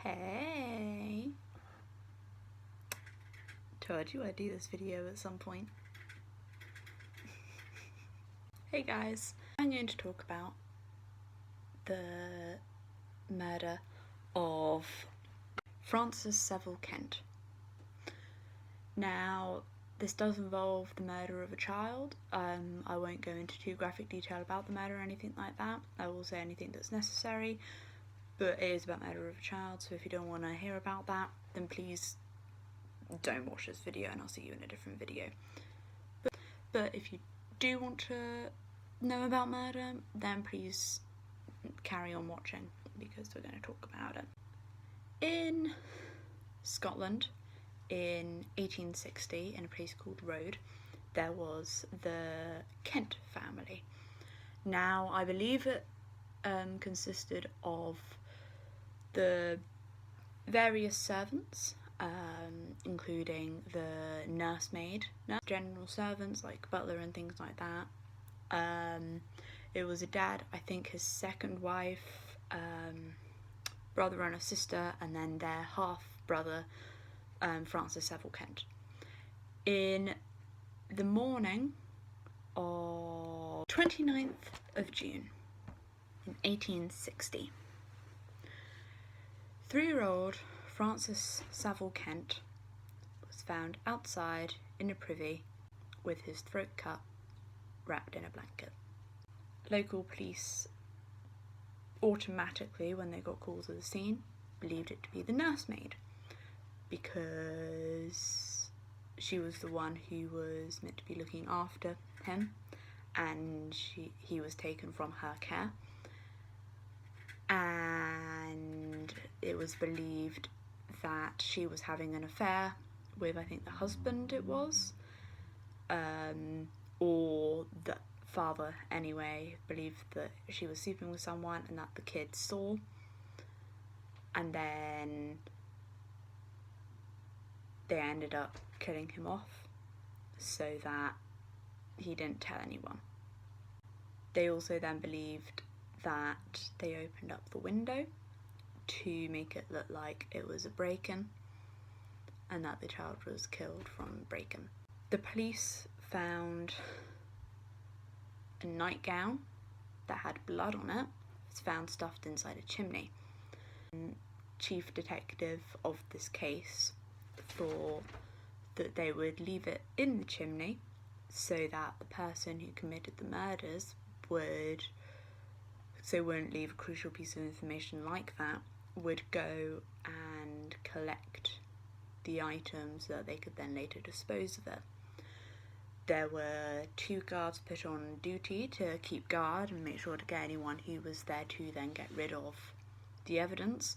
Hey! Told you I'd do this video at some point. Hey guys, I'm going to talk about the murder of Francis Saville Kent. Now, this does involve the murder of a child. I won't go into too graphic detail about the murder or anything like that. I will say anything that's necessary, but it is about murder of a child, so if you don't want to hear about that, then please don't watch this video and I'll see you in a different video. But if you do want to know about murder, then please carry on watching because we're going to talk about it. In Scotland, in 1860, in a place called Rode, there was the Kent family. Now, I believe it consisted of the various servants, including the nursemaid, general servants like butler and things like that. It was a dad, I think his second wife, brother and a sister, and then their half brother, Francis Saville Kent. In the morning of 29th of June in 1860, 3-year-old Francis Saville Kent was found outside in a privy with his throat cut, wrapped in a blanket. Local police automatically, when they got calls of the scene, believed it to be the nursemaid because she was the one who was meant to be looking after him, and he was taken from her care, and it was believed that she was having an affair with, I think, the husband it was, or the father anyway, believed that she was sleeping with someone and that the kids saw, and then they ended up killing him off so that he didn't tell anyone. They also then believed that they opened up the window to make it look like it was a break-in and that the child was killed from break-in. The police found a nightgown that had blood on it. It's found stuffed inside a chimney. Chief detective of this case thought that they would leave it in the chimney so that the person who committed the murders wouldn't leave a crucial piece of information like that, would go and collect the items so that they could then later dispose of it. There were 2 guards put on duty to keep guard and make sure to get anyone who was there to then get rid of the evidence,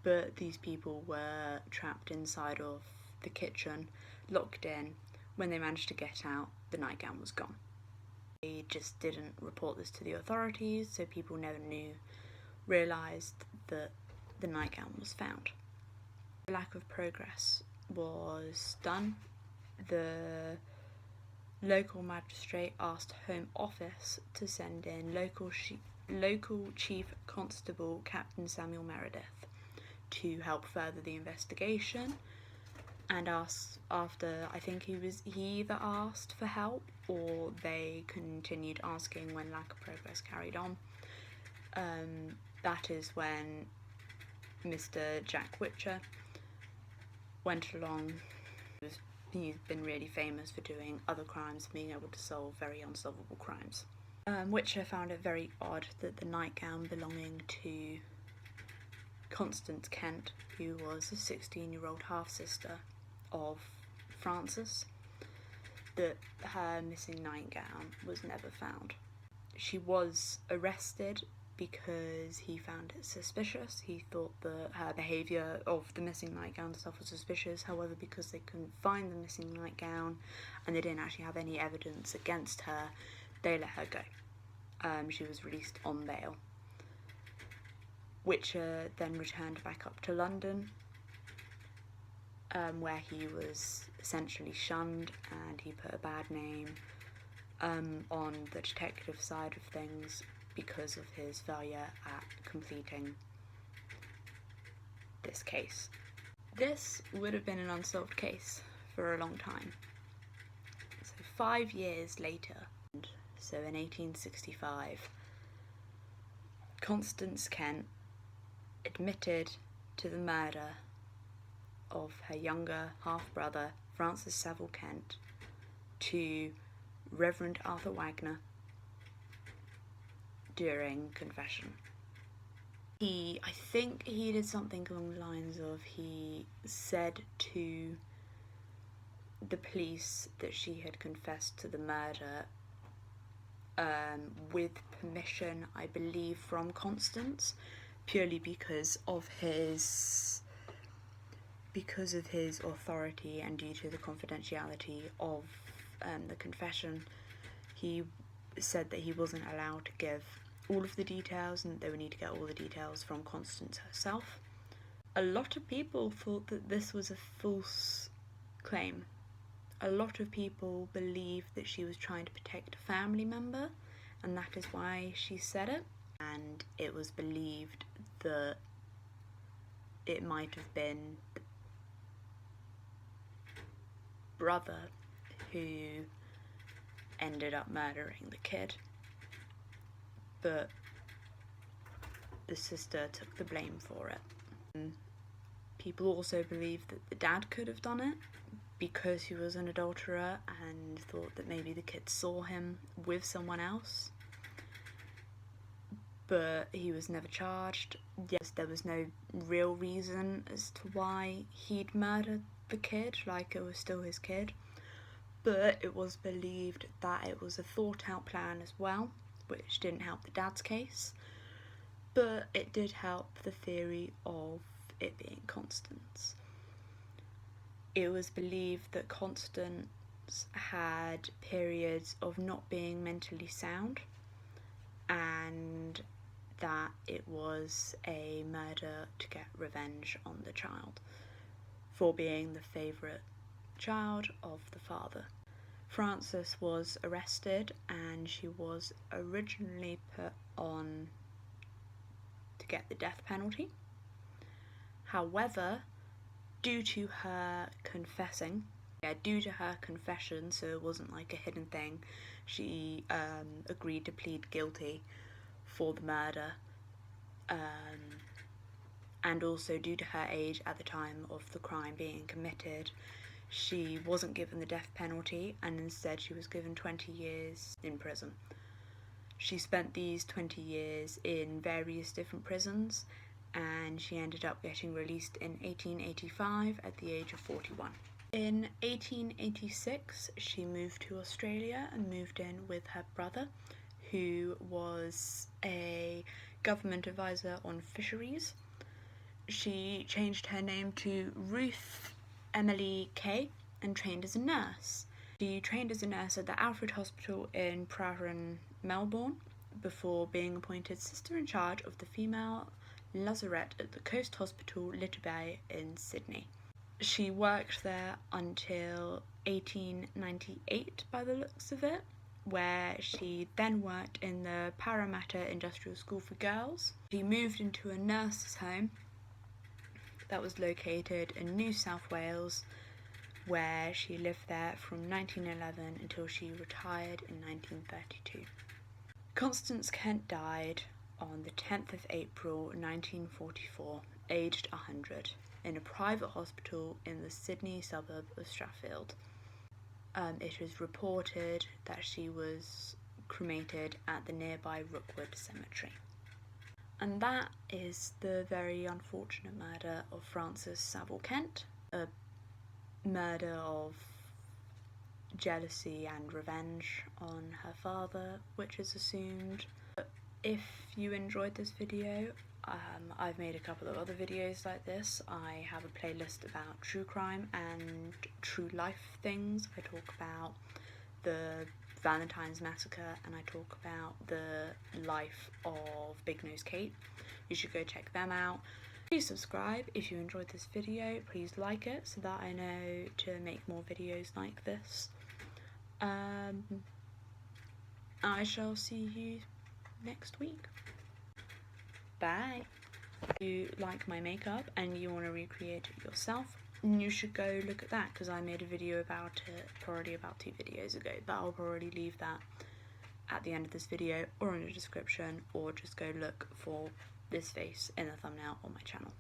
but these people were trapped inside of the kitchen, locked in. When they managed to get out, the nightgown was gone. They just didn't report this to the authorities, so people never realised that the nightgown was found. The lack of progress was done. The local magistrate asked Home Office to send in local Chief Constable Captain Samuel Meredith to help further the investigation, and after I think he either asked for help or they continued asking when lack of progress carried on. That is when Mr. Jack Witcher went along. He's been really famous for doing other crimes and being able to solve very unsolvable crimes. Witcher found it very odd that the nightgown belonging to Constance Kent, who was a 16-year-old half-sister of Francis, that her missing nightgown was never found. She was arrested because he found it suspicious. He thought that her behaviour of the missing nightgown stuff was suspicious. However, because they couldn't find the missing nightgown and they didn't actually have any evidence against her, they let her go. She was released on bail. Witcher then returned back up to London, where he was essentially shunned, and he put a bad name on the detective side of things because of his failure at completing this case. This would have been an unsolved case for a long time. So 5 years later, so in 1865, Constance Kent admitted to the murder of her younger half-brother, Francis Saville Kent, to Reverend Arthur Wagner during confession. I think he did something along the lines of, he said to the police that she had confessed to the murder with permission, I believe, from Constance, purely because of his authority and due to the confidentiality of the confession. He said that he wasn't allowed to give all of the details and they would need to get all the details from Constance herself. A lot of people thought that this was a false claim. A lot of people believed that she was trying to protect a family member, and that is why she said it. And it was believed that it might have been the brother who ended up murdering the kid, but the sister took the blame for it. People also believed that the dad could have done it because he was an adulterer and thought that maybe the kid saw him with someone else, but he was never charged. Yes, there was no real reason as to why he'd murdered the kid, like it was still his kid, but it was believed that it was a thought out plan as well, which didn't help the dad's case, but it did help the theory of it being Constance. It was believed that Constance had periods of not being mentally sound and that it was a murder to get revenge on the child for being the favourite child of the father. Frances was arrested and she was originally put on to get the death penalty. However, due to her confession, so it wasn't like a hidden thing, she agreed to plead guilty for the murder, and also due to her age at the time of the crime being committed, she wasn't given the death penalty and instead she was given 20 years in prison. She spent these 20 years in various different prisons and she ended up getting released in 1885 at the age of 41. In 1886, she moved to Australia and moved in with her brother, who was a government advisor on fisheries. She changed her name to Ruth Emily Kay and trained as a nurse. She trained as a nurse at the Alfred Hospital in Prahran, Melbourne, before being appointed sister in charge of the female lazaret at the Coast Hospital, Little Bay in Sydney. She worked there until 1898 by the looks of it, where she then worked in the Parramatta Industrial School for Girls. She moved into a nurse's home that was located in New South Wales, where she lived there from 1911 until she retired in 1932. Constance Kent died on the 10th of April 1944, aged 100, in a private hospital in the Sydney suburb of Saville. It was reported that she was cremated at the nearby Rookwood Cemetery. And that is the very unfortunate murder of Frances Saville Kent, a murder of jealousy and revenge on her father, which is assumed. If you enjoyed this video, I've made a couple of other videos like this. I have a playlist about true crime and true life things. I talk about the Valentine's Massacre and I talk about the life of Big Nose Kate. You should go check them out. Please subscribe if you enjoyed this video. Please like it so that I know to make more videos like this. I shall see you next week. Bye. If you like my makeup and you want to recreate it yourself, you should go look at that, because I made a video about it probably about 2 videos ago, but I'll probably leave that at the end of this video or in the description, or just go look for this face in the thumbnail on my channel.